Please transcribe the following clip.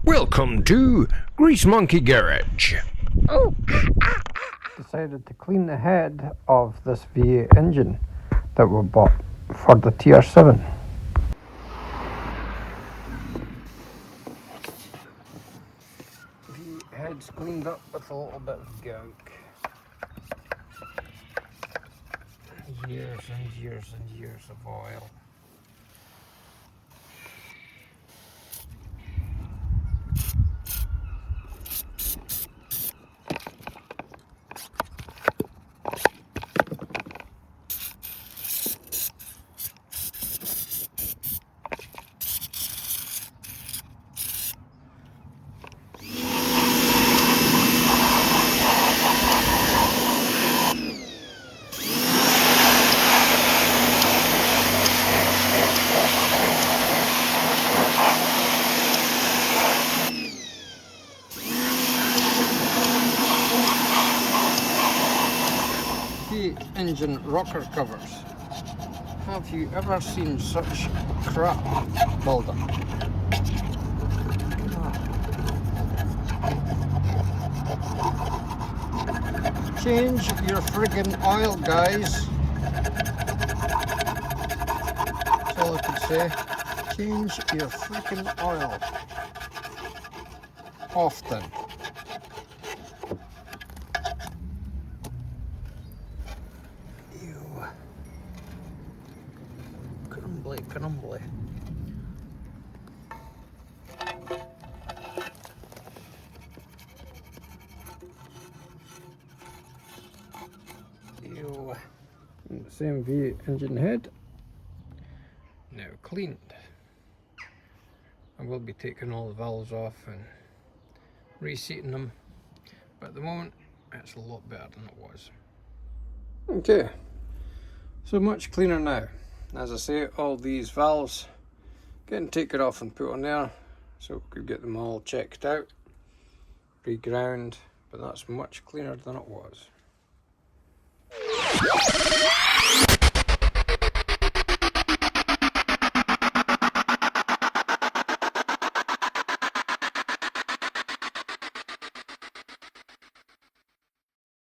Welcome to Grease Monkey Garage. Decided to clean the head of this V8 engine that we bought for the TR7. The head's cleaned up with a little bit of gunk. Years and years and years of oil. Engine rocker covers. Have you ever seen such crap buildup? Change your friggin' oil, guys. That's all I could say. Change your friggin' oil. Often. Crumbly. Ew. And the same V8 engine head. Now cleaned. I will be taking all the valves off and reseating them, but at the moment it's a lot better than it was. Okay, so much cleaner now. As I say, all these valves getting taken off and put on there so we could get them all checked out, reground, but that's much cleaner than it was.